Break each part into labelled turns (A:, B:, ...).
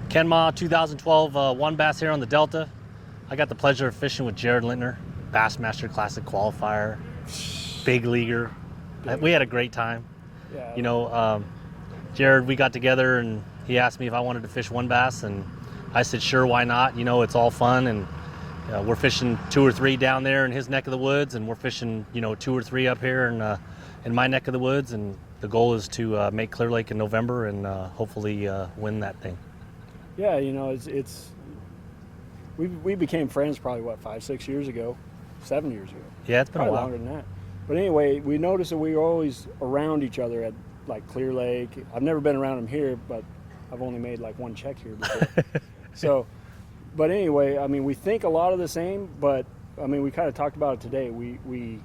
A: Kenma 2012 one bass here on the Delta. I got the pleasure of fishing with Jared Lintner, Bassmaster Classic qualifier, big leaguer. We had a great time.
B: Yeah.
A: You know, Jared, we got together and he asked me if I wanted to fish one bass, and I said, sure, why not? You know, it's all fun, and we're fishing 2 or 3 down there in his neck of the woods, and we're fishing, you know, 2 or 3 up here in my neck of the woods, and the goal is to make Clear Lake in November and hopefully win that thing.
B: Yeah, you know, we became friends probably, what, 5, 6 years ago, 7 years ago.
A: Yeah, it's been
B: probably
A: a while.
B: Longer than that. But anyway, we noticed that we were always around each other at like Clear Lake. I've never been around him here, but I've only made like 1 check here before. So, but anyway, I mean, we think a lot of the same, but I mean, we kind of talked about it today. We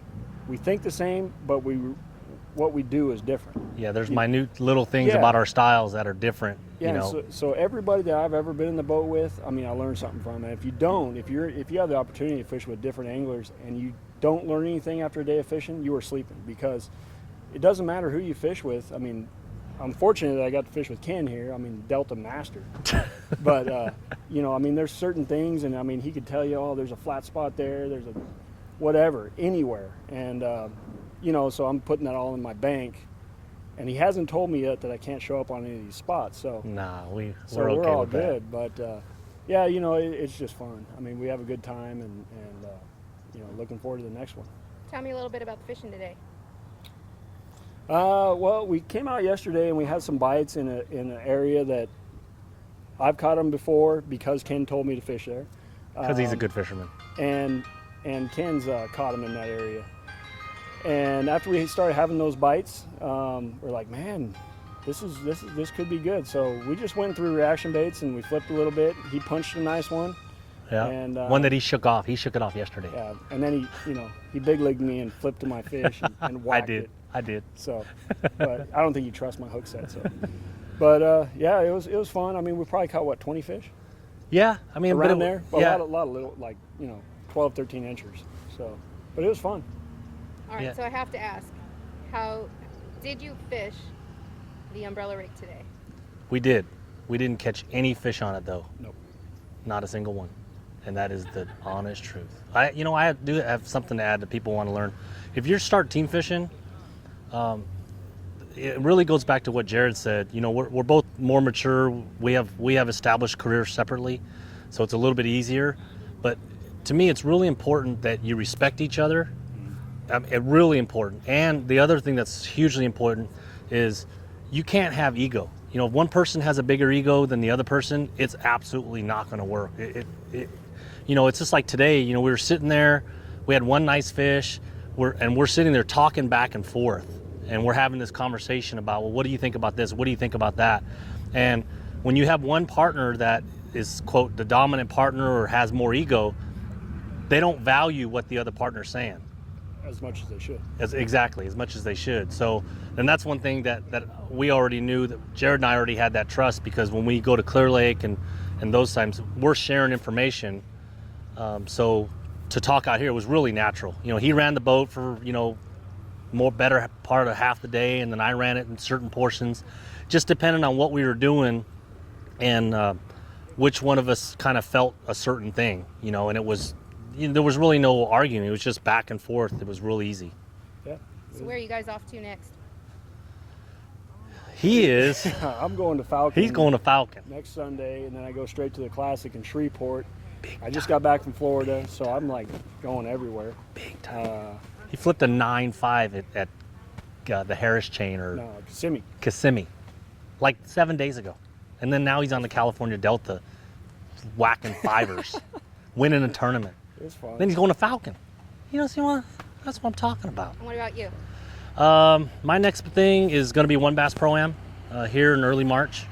B: think the same, but what we do is different.
A: Yeah, there's minute little things about our styles that are different.
B: Yeah,
A: you know.
B: so everybody that I've ever been in the boat with, I mean, I learned something from it. If you have the opportunity to fish with different anglers and you don't learn anything after a day of fishing, you are sleeping, because it doesn't matter who you fish with. I mean, I'm fortunate that I got to fish with Ken here. I mean, Delta Master. But, you know, I mean, there's certain things, and I mean, he could tell you, oh, there's a flat spot there, there's a whatever, anywhere. And, you know, so I'm putting that all in my bank. And he hasn't told me yet that I can't show up on any of these spots. So
A: nah, we're okay
B: we're all
A: with that.
B: good. But, yeah, you know, it's just fun. I mean, we have a good time, and you know, looking forward to the next one.
C: Tell me a little bit about the fishing today.
B: Well, we came out yesterday and we had some bites in an area that I've caught them before because Ken told me to fish there.
A: Because he's a good fisherman.
B: And Ken's caught them in that area. And after we started having those bites, we're like, man, this could be good. So we just went through reaction baits and we flipped a little bit. He punched a nice one.
A: Yeah,
B: and,
A: one that he shook off. He shook it off yesterday.
B: Yeah, and then he big-legged me and flipped to my fish and whacked it.
A: I did.
B: So, but I don't think you trust my hook set. So, but yeah, it was fun. I mean, we probably caught what, 20 fish?
A: Yeah, I mean,
B: around there. Well,
A: yeah,
B: a lot of little, like 12, 13 inchers. So, but it was fun.
C: All right, so I have to ask, how did you fish the umbrella rig today?
A: We did. We didn't catch any fish on it though.
B: Nope.
A: Not a single one. And that is the honest truth. I do have something to add that people want to learn. If you start team fishing, it really goes back to what Jared said. You know, we're both more mature. We have established careers separately, so it's a little bit easier. But to me, it's really important that you respect each other. Really important. And the other thing that's hugely important is you can't have ego. You know, if one person has a bigger ego than the other person, it's absolutely not going to work. You know, it's just like today. You know, we were sitting there, we had one nice fish, we're sitting there talking back and forth, and we're having this conversation about, well, what do you think about this? What do you think about that? And when you have one partner that is, quote, the dominant partner or has more ego, they don't value what the other partner's saying.
B: As much as they should.
A: Exactly, as much as they should. So, and that's one thing that we already knew, that Jared and I already had that trust, because when we go to Clear Lake and those times, we're sharing information. So to talk out here was really natural. You know, he ran the boat for, better part of half the day, and then I ran it in certain portions, just depending on what we were doing and which one of us kind of felt a certain thing, and it was, there was really no arguing. It was just back and forth. It was real easy.
B: Yeah.
C: So where are you guys off to next?
A: He is.
B: I'm going to Falcon.
A: He's going to Falcon.
B: Next Sunday, and then I go straight to the Classic in Shreveport. I just got back from Florida, so I'm like going everywhere.
A: Big time. He flipped a 9.5 at the Harris chain, or Kissimmee, like 7 days ago. And then now he's on the California Delta whacking fivers, winning a tournament.
B: It was fun.
A: Then he's going to Falcon. See what? That's what I'm talking about.
C: And what about you?
A: My next thing is going to be One Bass Pro-Am here in early March.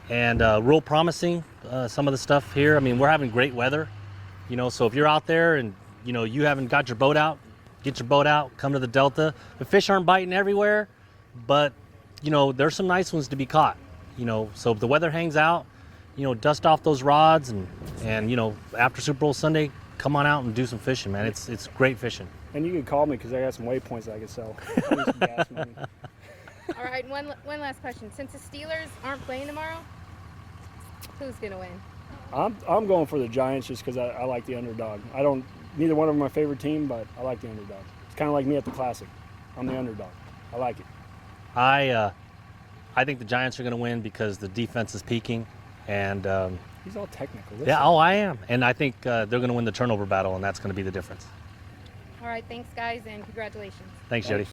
A: And real promising, some of the stuff here. I mean, we're having great weather, so if you're out there and, you haven't got your boat out, get your boat out, come to the Delta. The fish aren't biting everywhere, but, there's some nice ones to be caught, So if the weather hangs out, dust off those rods and after Super Bowl Sunday, come on out and do some fishing, man. It's great fishing.
B: And you can call me because I got some waypoints I can sell. I need some gas money.
C: All right, one last question. Since the Steelers aren't playing tomorrow, Who's gonna win?
B: I'm going for the Giants just because I like the underdog. Neither one of them are my favorite team, but I like the underdog. It's kind of like me at the Classic. I'm the underdog. I like it.
A: I think the Giants are going to win because the defense is peaking, and
B: He's all technical.
A: yeah, oh, I am, and I think they're going to win the turnover battle, and that's going to be the difference.
C: All right, thanks guys, and congratulations.
A: Thanks, Jody.